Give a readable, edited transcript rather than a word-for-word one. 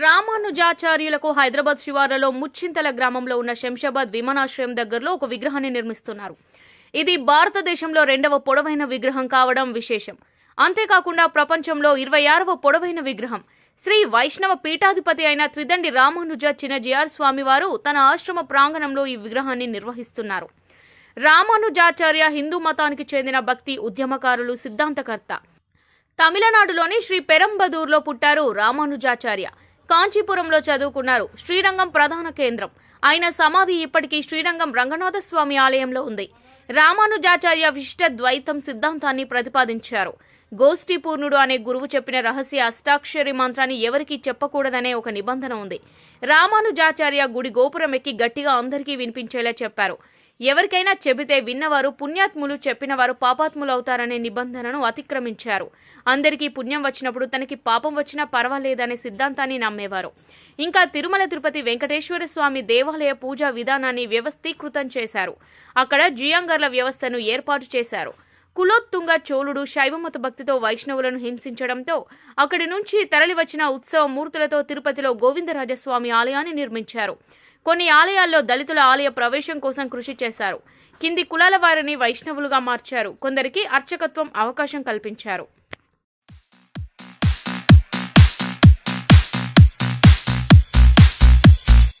రామానుజాచార్యులకు హైదరాబాద్ శివారులో ముచ్చింతల గ్రామంలో ఉన్న శంషాబాద్ విమానాశ్రయం దగ్గరలో ఒక విగ్రహాన్ని నిర్మిస్తున్నారు. ఇది భారతదేశంలో 2వ పొడవైన విగ్రహం కావడం విశేషం. అంతేకాకుండా ప్రపంచంలో 26వ పొడవైన విగ్రహం. శ్రీ వైష్ణవ పీఠాధిపతి అయిన త్రిదండి రామానుజ చిన్నజీఆర్ స్వామివారు తన ఆశ్రమ ప్రాంగణంలో ఈ విగ్రహాన్ని నిర్వహిస్తున్నారు. రామానుజాచార్య హిందూ మతానికి చెందిన భక్తి ఉద్యమకారులు, సిద్ధాంతకర్త. తమిళనాడులోని శ్రీ పెరంబదూర్లో పుట్టారు రామానుజాచార్య. కాంచీపురంలో చదువుకున్నారు. శ్రీరంగం ప్రధాన కేంద్రం. ఆయన సమాధి ఇప్పటికీ శ్రీరంగం రంగనాథ స్వామి ఆలయంలో ఉంది. రామానుజాచార్య విశిష్ట ద్వైతం సిద్ధాంతాన్ని ప్రతిపాదించారు. గోష్ఠీపూర్ణుడు అనే గురువు చెప్పిన రహస్య అష్టాక్షరి మంత్రాన్ని ఎవరికీ చెప్పకూడదనే ఒక నిబంధన ఉంది. రామానుజాచార్య గుడి గోపురం ఎక్కి గట్టిగా అందరికీ వినిపించేలా చెప్పారు. ఎవరికైనా చెబితే విన్నవారు పుణ్యాత్ములు, చెప్పినవారు పాపాత్ములు అవుతారనే నిబంధనను అతిక్రమించారు. అందరికీ పుణ్యం వచ్చినప్పుడు తనకి పాపం వచ్చినా పర్వాలేదనే సిద్ధాంతాన్ని నమ్మేవారు. ఇంకా తిరుమల తిరుపతి వెంకటేశ్వర స్వామి దేవాలయ పూజా విధానాన్ని వ్యవస్థీకృతం చేశారు. అక్కడ జియాంగర్ల వ్యవస్థను ఏర్పాటు చేశారు. కులోత్తుంగ చోళుడు శైవమత భక్తితో వైష్ణవులను హింసించడంతో అక్కడి నుంచి తరలివచ్చిన ఉత్సవ మూర్తులతో తిరుపతిలో గోవిందరాజస్వామి ఆలయాన్ని నిర్మించారు. కొన్ని ఆలయాల్లో దళితుల ఆలయ ప్రవేశం కోసం కృషి చేశారు. కింది కులాల వారిని వైష్ణవులుగా మార్చారు. కొందరికి అర్చకత్వం అవకాశం కల్పించారు.